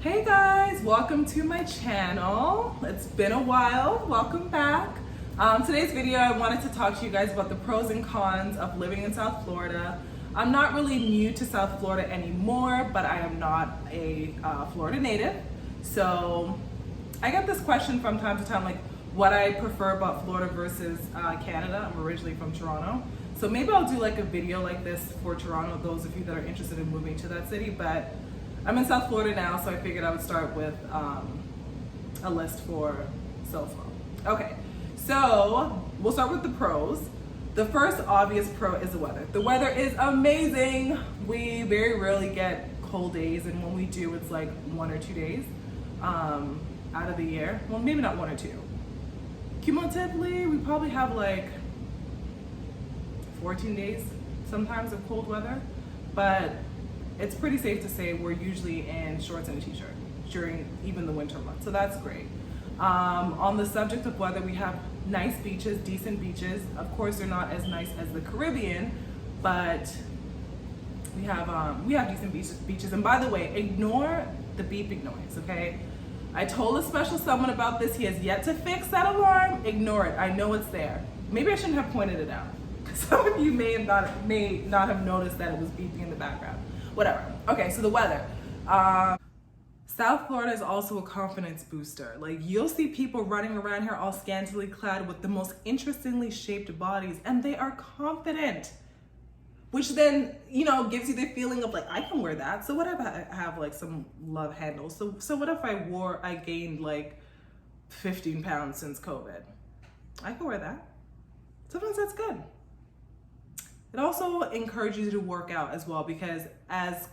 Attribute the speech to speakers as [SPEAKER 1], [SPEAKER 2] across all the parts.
[SPEAKER 1] Hey guys, welcome to my channel. It's been a while, welcome back. Today's video, I wanted to talk to you guys about the pros and cons of living in South Florida. I'm not really new to South Florida anymore, but I am not a Florida native. So I get this question from time to time, like what I prefer about Florida versus Canada. I'm originally from Toronto. So maybe I'll do like a video like this for Toronto, those of you that are interested in moving to that city, but I'm in South Florida now, so I figured I would start with a list for SoFlo. Okay, so we'll start with the pros. The first obvious pro is the weather. The weather is amazing. We very rarely get cold days, and when we do, it's like 1 or 2 days out of the year. Well, maybe not 1 or 2. Cumulatively, we probably have like 14 days sometimes of cold weather, but it's pretty safe to say we're usually in shorts and a t-shirt during even the winter months, so that's great. On the subject of weather, we have nice beaches, decent beaches. Of course, they're not as nice as the Caribbean, but we have decent beaches. And by the way, ignore the beeping noise, okay? I told a special someone about this. He has yet to fix that alarm. Ignore it. I know it's there. Maybe I shouldn't have pointed it out. Some of you may not have noticed that it was beeping in the background. Whatever. Okay, so the weather. South Florida is also a confidence booster. Like, you'll see people running around here all scantily clad with the most interestingly shaped bodies, and they are confident, which then, you know, gives you the feeling of like, I can wear that. So what if I have like some love handles? So what if I gained like 15 pounds since COVID? I can wear that. Sometimes that's good. It also encourages you to work out as well, because as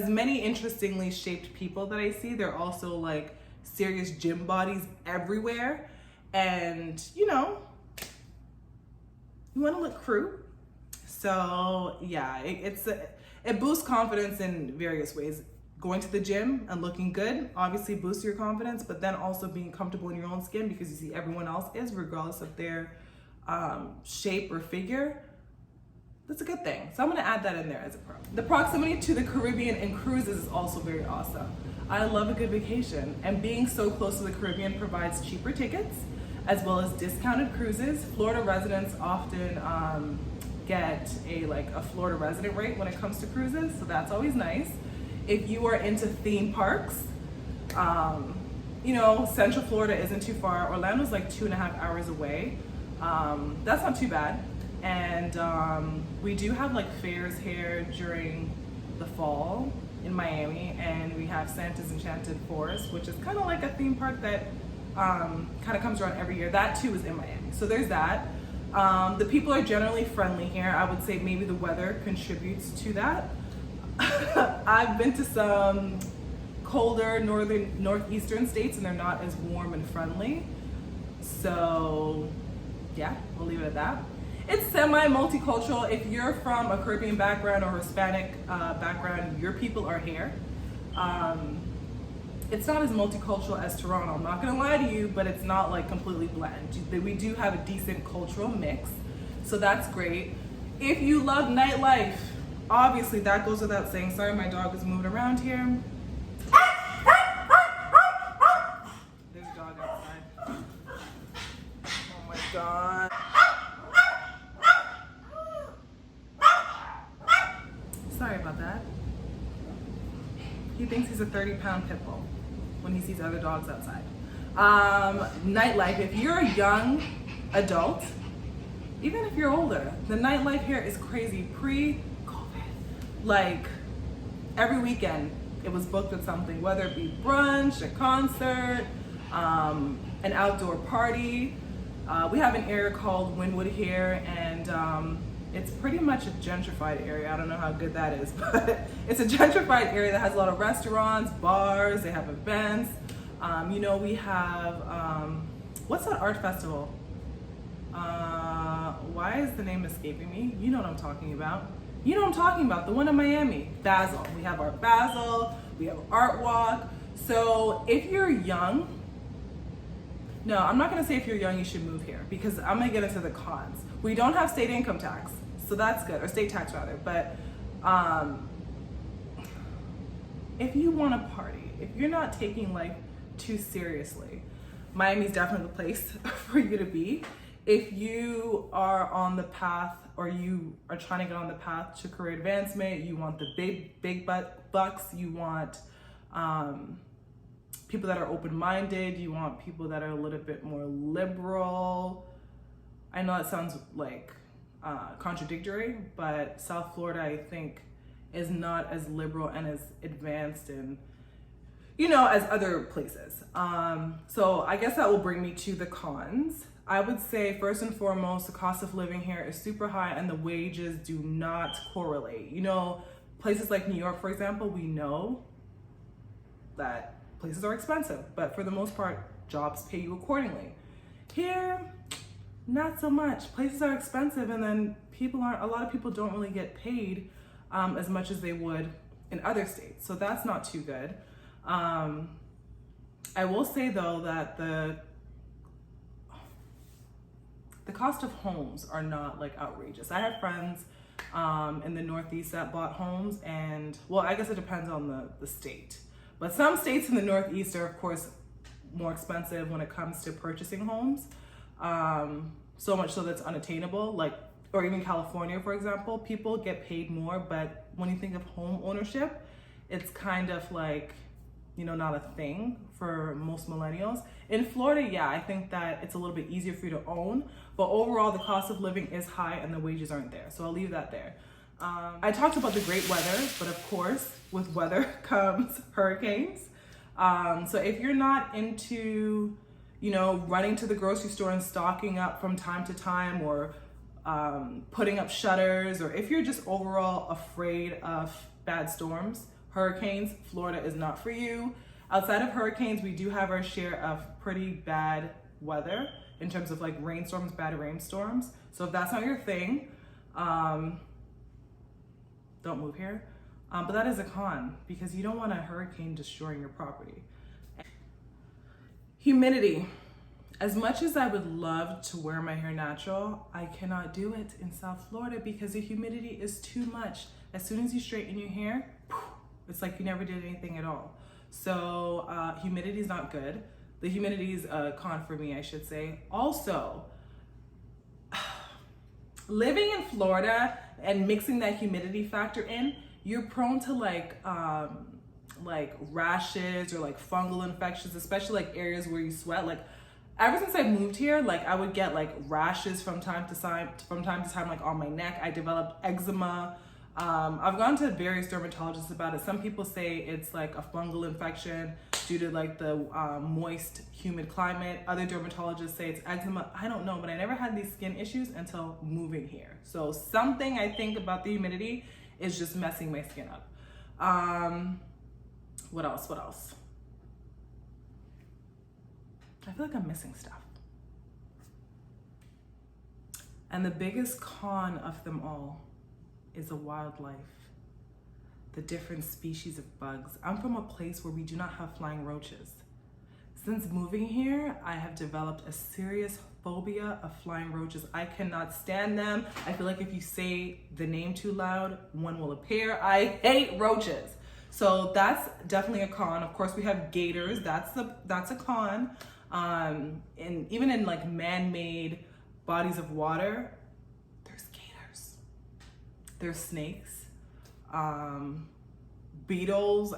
[SPEAKER 1] many interestingly shaped people that I see, there are also like serious gym bodies everywhere. And you know, you want to look crew. So yeah, it boosts confidence in various ways. Going to the gym and looking good obviously boosts your confidence, but then also being comfortable in your own skin because you see everyone else is, regardless of their shape or figure. That's a good thing. So I'm gonna add that in there as a pro. The proximity to the Caribbean and cruises is also very awesome. I love a good vacation, and being so close to the Caribbean provides cheaper tickets as well as discounted cruises. Florida residents often get a Florida resident rate when it comes to cruises, so that's always nice. If you are into theme parks, you know, Central Florida isn't too far. Orlando's like 2.5 hours away. That's not too bad. And we do have like fairs here during the fall in Miami, and we have Santa's Enchanted Forest, which is kind of like a theme park that kind of comes around every year. That too is in Miami. So there's that. The people are generally friendly here. I would say maybe the weather contributes to that. I've been to some colder northeastern states, and they're not as warm and friendly. So yeah, we'll leave it at that. It's semi-multicultural. If you're from a Caribbean background or Hispanic background, your people are here. It's not as multicultural as Toronto, I'm not gonna lie to you, but it's not like completely bland. We do have a decent cultural mix, so that's great. If you love nightlife, obviously that goes without saying. Sorry, my dog is moving around here. There's a dog outside. Oh my God. Sorry about that. He thinks he's a 30-pound pit bull when he sees other dogs outside. Nightlife, if you're a young adult, even if you're older, the nightlife here is crazy. Pre-COVID, like every weekend it was booked with something, whether it be brunch, a concert, an outdoor party. We have an area called Wynwood here, and it's pretty much a gentrified area. I don't know how good that is, but it's a gentrified area that has a lot of restaurants, bars, they have events. You know, we have, what's that art festival? Why is the name escaping me? You know what I'm talking about. You know what I'm talking about, the one in Miami, Basel. We have Art Basel, we have Art Walk. So if you're young, no, I'm not gonna say if you're young you should move here, because I'm gonna get into the cons. We don't have state income tax, so that's good, or state tax rather, but if you want to party, if you're not taking life too seriously, Miami is definitely the place for you to be. If you are on the path, or you are trying to get on the path to career advancement, you want the big bucks, you want people that are open-minded, you want people that are a little bit more liberal. I know that sounds like contradictory, but South Florida, I think, is not as liberal and as advanced and, you know, as other places. So I guess that will bring me to the cons. I would say first and foremost, the cost of living here is super high and the wages do not correlate. You know, places like New York, for example, we know that places are expensive, but for the most part, jobs pay you accordingly. Here, not so much. Places are expensive, and then a lot of people don't really get paid as much as they would in other states. So that's not too good. I will say though that the cost of homes are not like outrageous. I have friends in the Northeast that bought homes, and well, I guess it depends on the state. But some states in the Northeast are of course more expensive when it comes to purchasing homes. So much so that's unattainable, like, or even California, for example, people get paid more, but when you think of home ownership, it's kind of like, you know, not a thing for most millennials. In Florida, yeah, I think that it's a little bit easier for you to own, but overall the cost of living is high and the wages aren't there. So I'll leave that there. I talked about the great weather, but of course with weather comes hurricanes. So if you're not into, you know, running to the grocery store and stocking up from time to time, or putting up shutters, or if you're just overall afraid of bad storms, hurricanes, Florida is not for you. Outside of hurricanes, we do have our share of pretty bad weather in terms of like rainstorms, bad rainstorms. So if that's not your thing, don't move here. But that is a con, because you don't want a hurricane destroying your property. Humidity. As much as I would love to wear my hair natural, I cannot do it in South Florida because the humidity is too much. As soon as you straighten your hair, it's like you never did anything at all. So humidity is not good. The humidity is a con for me, I should say. Also, living in Florida and mixing that humidity factor in, you're prone to like rashes or like fungal infections, especially like areas where you sweat. Like ever since I moved here, like I would get like rashes from time to time, like on my neck. I developed eczema. I've gone to various dermatologists about it. Some people say it's like a fungal infection due to like the moist, humid climate. Other dermatologists say it's eczema. I don't know, but I never had these skin issues until moving here. So something I think about the humidity is just messing my skin up. What else? I feel like I'm missing stuff. And the biggest con of them all is the wildlife, the different species of bugs. I'm from a place where we do not have flying roaches. Since moving here, I have developed a serious phobia of flying roaches. I cannot stand them. I feel like if you say the name too loud, one will appear. I hate roaches. So that's definitely a con. Of course, we have gators. That's a con. And even in like man-made bodies of water, there's gators. There's snakes, beetles.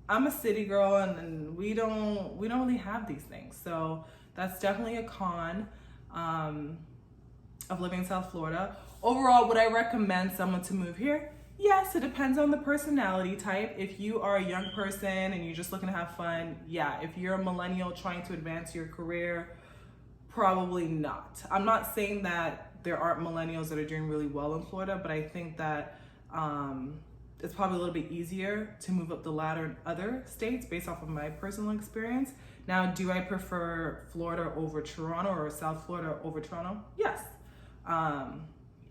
[SPEAKER 1] I'm a city girl, and we don't really have these things. So that's definitely a con of living in South Florida. Overall, would I recommend someone to move here? Yes, it depends on the personality type. If you are a young person and you're just looking to have fun, yeah. If you're a millennial trying to advance your career, probably not. I'm not saying that there aren't millennials that are doing really well in Florida, but I think that it's probably a little bit easier to move up the ladder in other states based off of my personal experience. Now, do I prefer Florida over Toronto or South Florida over Toronto? Yes.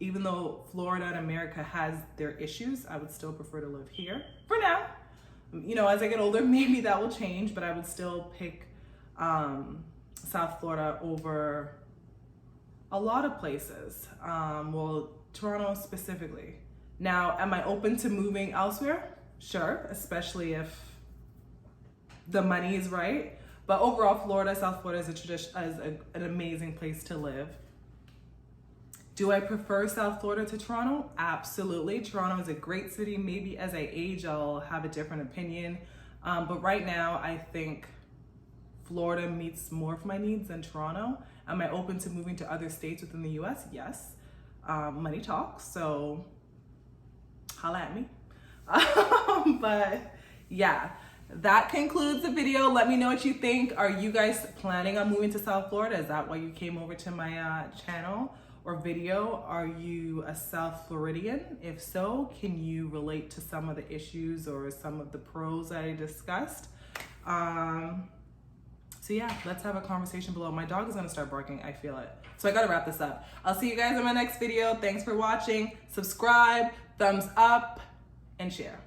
[SPEAKER 1] Even though Florida and America has their issues, I would still prefer to live here for now. You know, as I get older, maybe that will change, but I would still pick South Florida over a lot of places. Well, Toronto specifically. Now, am I open to moving elsewhere? sure, especially if the money is right. But overall, Florida, South Florida is an amazing place to live. Do I prefer South Florida to Toronto? Absolutely. Toronto is a great city. Maybe as I age, I'll have a different opinion. But right now, I think Florida meets more of my needs than Toronto. Am I open to moving to other states within the US? Yes. Money talks, so holla at me. But yeah, that concludes the video. Let me know what you think. Are you guys planning on moving to South Florida? Is that why you came over to my channel or video? Are you a South Floridian? If so, can you relate to some of the issues or some of the pros that I discussed? So yeah, let's have a conversation below. My dog is gonna start barking, I feel it. So I gotta wrap this up. I'll see you guys in my next video. Thanks for watching. Subscribe, thumbs up, and share.